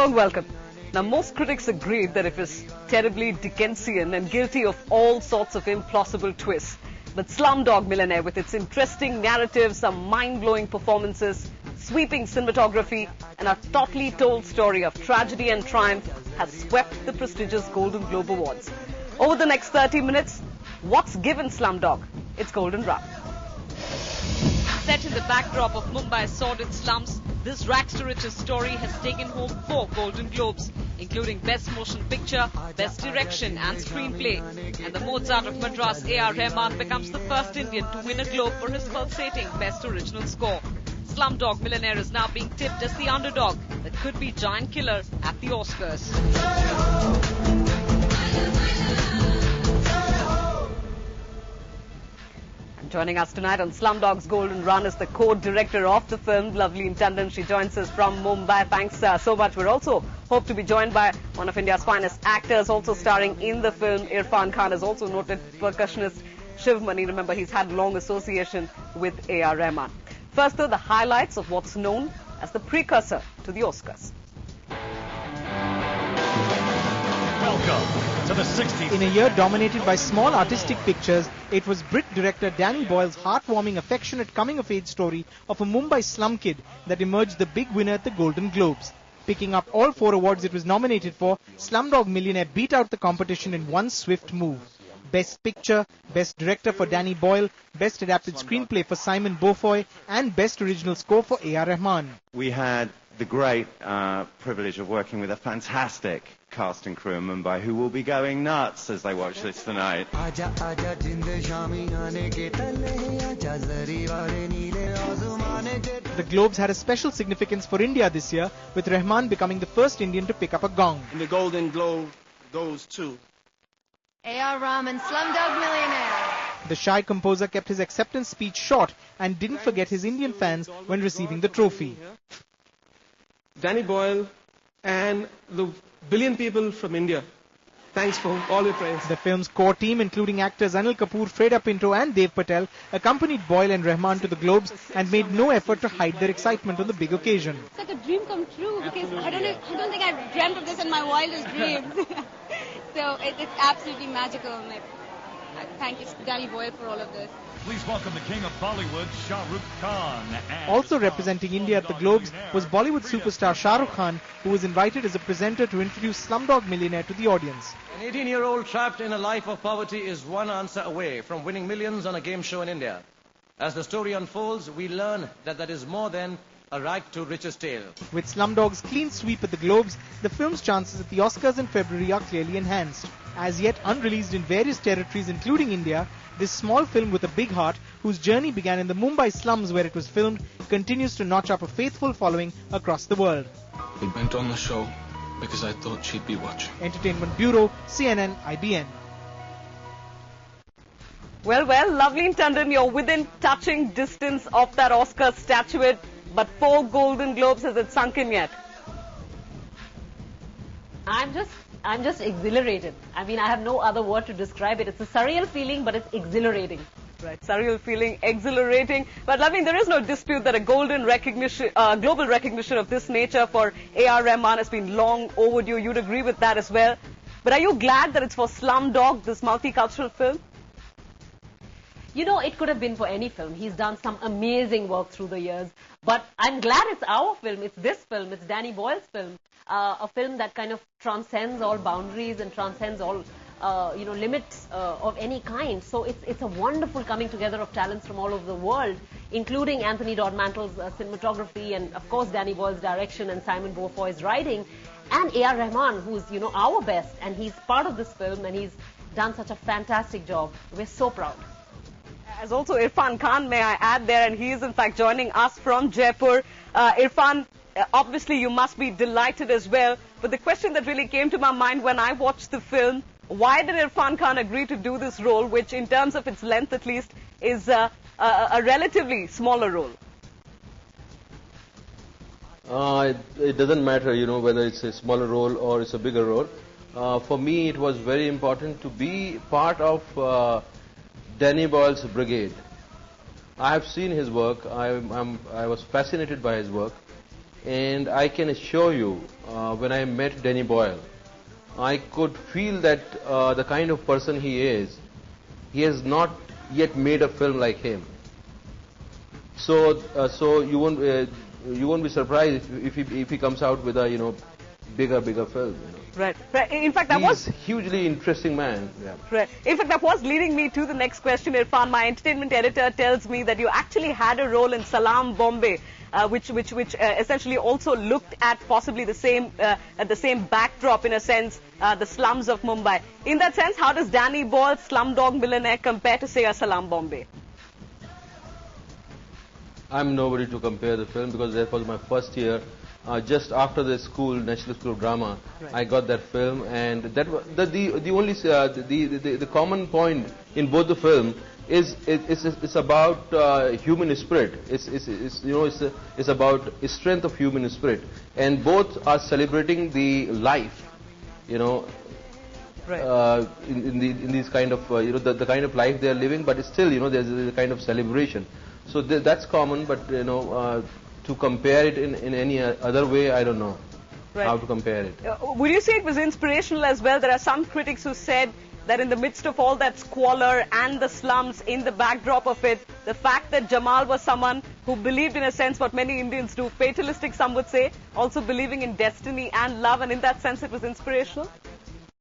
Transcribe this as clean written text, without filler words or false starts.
warm welcome. Now, most critics agreed that it was terribly Dickensian and guilty of all sorts of implausible twists. But Slumdog Millionaire, with its interesting narrative, some mind-blowing performances, sweeping cinematography, and a tautly told story of tragedy and triumph, has swept the prestigious Golden Globe Awards. Over the next 30 minutes, what's given Slumdog its golden run? Set in the backdrop of Mumbai's sordid slums, this rags-to-riches story has taken home 4 Golden Globes, including Best Motion Picture, Best Direction and Screenplay. And the Mozart of Madras, A.R. Rahman, becomes the first Indian to win a Globe for his pulsating Best Original Score. Slumdog Millionaire is now being tipped as the underdog that could be giant killer at the Oscars. Joining us tonight on Slumdog's Golden Run is the co-director of the film, Lovely Tandon. She joins us from Mumbai. Thanks so much. We're also hope to be joined by one of India's finest actors, also starring in the film. Irfan Khan is also noted percussionist Shiv Mani. Remember, he's had long association with A.R. Rahman. First, though, the highlights of what's known as the precursor to the Oscars. Welcome to the 60s. In a year dominated by small artistic pictures, it was Brit director Danny Boyle's heartwarming, affectionate coming-of-age story of a Mumbai slum kid that emerged the big winner at the Golden Globes. Picking up all 4 awards it was nominated for, Slumdog Millionaire beat out the competition in one swift move. Best Picture, Best Director for Danny Boyle, Best Adapted Screenplay for Simon Beaufoy, and Best Original Score for A.R. Rahman. We had the great privilege of working with a fantastic cast and crew in Mumbai who will be going nuts as they watch this tonight. The Globes had a special significance for India this year, with Rahman becoming the first Indian to pick up a gong. And the Golden Globe goes to A.R. Rahman, Slumdog Millionaire. The shy composer kept his acceptance speech short and didn't forget his Indian fans when receiving the trophy. Danny Boyle and the billion people from India. Thanks for all your praise. The film's core team, including actors Anil Kapoor, Freda Pinto and Dev Patel, accompanied Boyle and Rahman to the Globes and made no effort to hide their excitement on the big occasion. It's like a dream come true because I don't think I've dreamt of this in my wildest dreams. So it's absolutely magical. Thank you, Danny Boyle, for all of this. Please welcome the king of Bollywood, Shah Rukh Khan. Also representing India at the Globes was Bollywood superstar Shah Rukh Khan, who was invited as a presenter to introduce Slumdog Millionaire to the audience. An 18-year-old trapped in a life of poverty is one answer away from winning millions on a game show in India. As the story unfolds, we learn that that is more than a rag to riches tale. With Slumdog's clean sweep at the Globes, the film's chances at the Oscars in February are clearly enhanced. As yet unreleased in various territories including India, this small film with a big heart, whose journey began in the Mumbai slums where it was filmed, continues to notch up a faithful following across the world. We went on the show because I thought she'd be watching. Entertainment Bureau, CNN, IBN. Well, Lovely Tandon, you're within touching distance of that Oscar statuette, but 4 Golden Globes, has it sunk in yet? I'm just exhilarated. I mean, I have no other word to describe it. It's a surreal feeling, but it's exhilarating. Right, surreal feeling, exhilarating. But I mean, there is no dispute that a global recognition of this nature for A.R. Rahman has been long overdue. You'd agree with that as well. But are you glad that it's for Slumdog, this multicultural film? You know, it could have been for any film. He's done some amazing work through the years. But I'm glad it's our film. It's this film. It's Danny Boyle's film. A film that kind of transcends all boundaries and transcends all, limits of any kind. So it's a wonderful coming together of talents from all over the world, including Anthony Dodmantle's cinematography and, of course, Danny Boyle's direction and Simon Beaufoy's writing, and A.R. Rahman, who's, our best. And he's part of this film, and he's done such a fantastic job. We're so proud. As also Irfan Khan, may I add there, and he is in fact joining us from Jaipur. Irfan, obviously you must be delighted as well, but the question that really came to my mind when I watched the film, why did Irfan Khan agree to do this role, which in terms of its length at least is a relatively smaller role? It doesn't matter, whether it's a smaller role or it's a bigger role. For me, it was very important to be part of Danny Boyle's brigade. I have seen his work. I was fascinated by his work. And I can assure you, when I met Danny Boyle, I could feel that the kind of person he is, he has not yet made a film like him. So you won't be surprised if he comes out with a bigger film. Right. In fact, he's a hugely interesting man. Yeah. Right. In fact, that was leading me to the next question, Irfan. My entertainment editor tells me that you actually had a role in Salam Bombay, which essentially also looked at possibly the same backdrop, in a sense, the slums of Mumbai. In that sense, how does Danny Boyle's Slumdog Millionaire compare to, say, a Salam Bombay? I'm nobody to compare the film, because that was my first year. Just after the school, National School of Drama, right. I got that film, and that the only the common point in both the film is it's about human spirit. It's about strength of human spirit, and both are celebrating the life, right. in these kind of the kind of life they are living, but still there's a kind of celebration. So that's common, but to compare it in any other way, I don't know how to compare it. Would you say it was inspirational as well? There are some critics who said that in the midst of all that squalor and the slums, in the backdrop of it, the fact that Jamal was someone who believed, in a sense, what many Indians do, fatalistic, some would say, also believing in destiny and love, and in that sense it was inspirational?